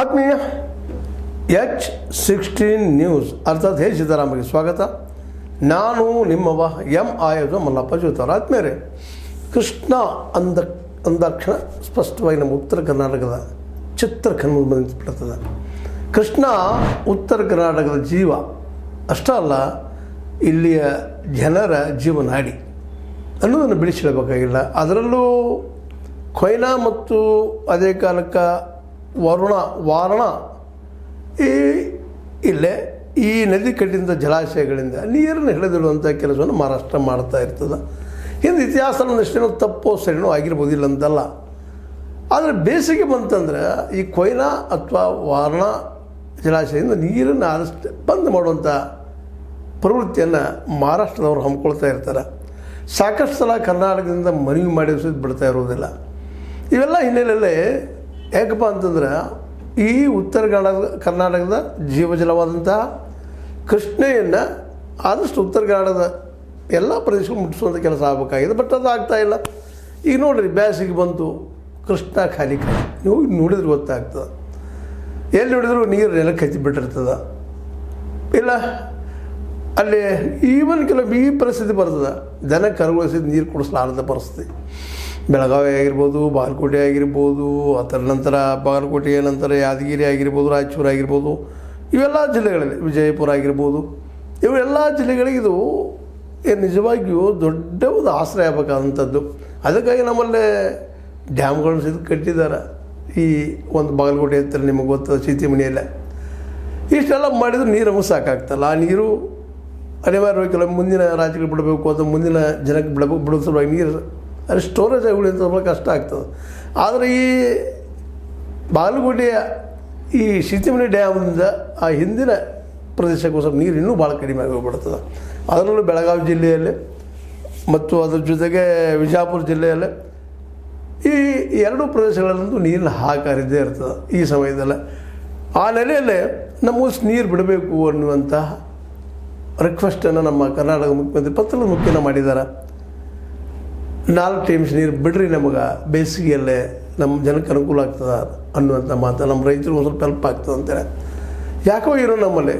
ಆತ್ಮೀಯ H16 news ಅರ್ಥಾತ್ ಹೇ ಸಿದ್ದರಾಮಗೆ ಸ್ವಾಗತ. ನಾನು ನಿಮ್ಮವ ಎಂ ಆಯೋಧ ಮಲ್ಲಪ್ಪ ಜೋತಾರ. ಆತ್ಮೀಯರೇ, ಕೃಷ್ಣ ಅಂದಾಕ್ಷಣ ಸ್ಪಷ್ಟವಾಗಿ ನಮ್ಮ ಉತ್ತರ ಕರ್ನಾಟಕದ ಚಿತ್ರಕನ್ನಡ ಬಂದುಬಿಡ್ತದೆ. ಕೃಷ್ಣ ಉತ್ತರ ಕರ್ನಾಟಕದ ಜೀವ ಅಷ್ಟೇ ಅಲ್ಲ, ಇಲ್ಲಿಯ ಜನರ ಜೀವನಾಡಿ ಅನ್ನೋದನ್ನು ಬಿಡಿಸಿಡಬೇಕಾಗಿಲ್ಲ. ಅದರಲ್ಲೂ ಕೊಯ್ನಾ ಮತ್ತು ಅದೇ ಕಾಲಕ್ಕೆ ವಾರಣ ಇಲ್ಲೇ ಈ ನದಿ ಕಟ್ಟಿದ ಜಲಾಶಯಗಳಿಂದ ನೀರನ್ನು ಹಿಡಿದಿಡುವಂಥ ಕೆಲಸವನ್ನು ಮಹಾರಾಷ್ಟ್ರ ಮಾಡ್ತಾ ಇರ್ತದೆ. ಹಿಂದೆ ಇತಿಹಾಸ ಒಂದಷ್ಟೇನೋ ತಪ್ಪೋ ಸರಿನೋ ಆಗಿರ್ಬೋದಿಲ್ಲ ಅಂತಲ್ಲ. ಆದರೆ ಬೇಸಿಗೆ ಬಂತಂದ್ರೆ ಈ ಕೊಯ್ನಾ ಅಥವಾ ವಾರಣ ಜಲಾಶಯದಿಂದ ನೀರನ್ನು ಆದಷ್ಟು ಬಂದ್ ಮಾಡುವಂಥ ಪ್ರವೃತ್ತಿಯನ್ನು ಮಹಾರಾಷ್ಟ್ರದವರು ಹಮ್ಮಿಕೊಳ್ತಾ ಇರ್ತಾರೆ. ಸಾಕಷ್ಟು ಸಲ ಕರ್ನಾಟಕದಿಂದ ಮನವಿ ಮಾಡಿ ಬಿಡ್ತಾ ಇರೋದಿಲ್ಲ. ಇವೆಲ್ಲ ಹಿನ್ನೆಲೆಯಲ್ಲೇ ಯಾಕಪ್ಪ ಅಂತಂದ್ರೆ ಈ ಉತ್ತರ ಕರ್ನಾಟಕದ ಜೀವಜಲವಾದಂತಹ ಕೃಷ್ಣೆಯನ್ನು ಆದಷ್ಟು ಉತ್ತರ ಕನ್ನಡದ ಎಲ್ಲ ಪ್ರದೇಶಗಳು ಮುಟ್ಟಿಸುವಂಥ ಕೆಲಸ ಆಗಬೇಕಾಗಿದೆ. ಬಟ್ ಅದು ಆಗ್ತಾಯಿಲ್ಲ. ಈಗ ನೋಡಿರಿ, ಬೇಸಿಗೆ ಬಂತು, ಕೃಷ್ಣ ಖಾಲಿ ನೀವು ನೋಡಿದ್ರೆ ಗೊತ್ತಾಗ್ತದೆ. ಎಲ್ಲಿ ನೋಡಿದ್ರು ನೀರು ನೆಲಕ್ಕೆ ಹಚ್ಚಿಬಿಟ್ಟಿರ್ತದೆ. ಇಲ್ಲ ಅಲ್ಲಿ ಈವನ್ ಕೆಲವು ಈ ಪರಿಸ್ಥಿತಿ ಬರ್ತದೆ, ದನ ಕರುಗೊಳಿಸಿದ ನೀರು ಕುಡಿಸಲಾರದ ಪರಿಸ್ಥಿತಿ. ಬೆಳಗಾವಿ ಆಗಿರ್ಬೋದು, ಬಾಗಲಕೋಟೆ ಆಗಿರ್ಬೋದು, ಅದರ ನಂತರ ಬಾಗಲಕೋಟೆಯ ನಂತರ ಯಾದಗಿರಿ ಆಗಿರ್ಬೋದು, ರಾಯಚೂರು ಆಗಿರ್ಬೋದು, ಇವೆಲ್ಲ ಜಿಲ್ಲೆಗಳಲ್ಲಿ ವಿಜಯಪುರ ಆಗಿರ್ಬೋದು, ಇವೆಲ್ಲ ಜಿಲ್ಲೆಗಳಿಗೆ ಇದು ನಿಜವಾಗಿಯೂ ದೊಡ್ಡ ಒಂದು ಆಶ್ರಯ ಆಗಬೇಕಾದಂಥದ್ದು. ಅದಕ್ಕಾಗಿ ನಮ್ಮಲ್ಲೇ ಡ್ಯಾಮ್ಗಳನ್ನು ಕಟ್ಟಿದ್ದಾರೆ. ಈ ಒಂದು ಬಾಗಲಕೋಟೆ ಹತ್ತಿರ ನಿಮಗೆ ಗೊತ್ತದ ಸೀತಿಮಣಿಯಲ್ಲೇ ಇಷ್ಟೆಲ್ಲ ಮಾಡಿದ್ರೆ ನೀರು ನಮಗೆ ಸಾಕಾಗ್ತಲ್ಲ. ಆ ನೀರು ಅನಿವಾರ್ಯವಾಗಿ ಕೆಲವು ಮುಂದಿನ ರಾಜ್ಯಗಳು ಬಿಡಬೇಕು ಅಥವಾ ಮುಂದಿನ ಜನಕ್ಕೆ ಬಿಡೋ ಸಲುವಾಗಿ ನೀರು ಅಲ್ಲಿ ಸ್ಟೋರೇಜ್ ಆಗಿ ಅಂತ ಸ್ವಲ್ಪ ಕಷ್ಟ ಆಗ್ತದೆ. ಆದರೆ ಈ ಬಾಗಲಕೋಟೆಯ ಈ ಸೀತಿಮಣಿ ಡ್ಯಾಮ್ನಿಂದ ಆ ಹಿಂದಿನ ಪ್ರದೇಶಕ್ಕೋಸ್ಕರ ನೀರು ಇನ್ನೂ ಭಾಳ ಕಡಿಮೆ ಆಗಿ ಹೋಗ್ಬಿಡ್ತದೆ. ಅದರಲ್ಲೂ ಬೆಳಗಾವಿ ಜಿಲ್ಲೆಯಲ್ಲಿ ಮತ್ತು ಅದ್ರ ಜೊತೆಗೆ ವಿಜಯಪುರ ಜಿಲ್ಲೆಯಲ್ಲಿ ಈ ಎರಡೂ ಪ್ರದೇಶಗಳಲ್ಲಂತೂ ನೀರಿನ ಹಾಕಾರ ಇದ್ದೇ ಇರ್ತದೆ ಈ ಸಮಯದಲ್ಲೇ. ಆ ನೆಲೆಯಲ್ಲೇ ನಮಗೆ ನೀರು ಬಿಡಬೇಕು ಅನ್ನುವಂತಹ ರಿಕ್ವೆಸ್ಟನ್ನು ನಮ್ಮ ಕರ್ನಾಟಕ ಮುಖ್ಯಮಂತ್ರಿ ಪತ್ರದ ಮುಖ್ಯನ ಮಾಡಿದ್ದಾರೆ. 4 ಟೈಮ್ಸ್ ನೀರು ಬಿಡ್ರಿ, ನಮಗೆ ಬೇಸಿಗೆಯಲ್ಲೇ ನಮ್ಮ ಜನಕ್ಕೆ ಅನುಕೂಲ ಆಗ್ತದೆ ಅನ್ನುವಂಥ ಮಾತು ನಮ್ಮ ರೈತರು ಒಂದು ಸ್ವಲ್ಪ ಹೆಲ್ಪ್ ಆಗ್ತದೆ ಅಂತೇಳಿ. ಯಾಕೋ ಇರೋ ನಮ್ಮಲ್ಲಿ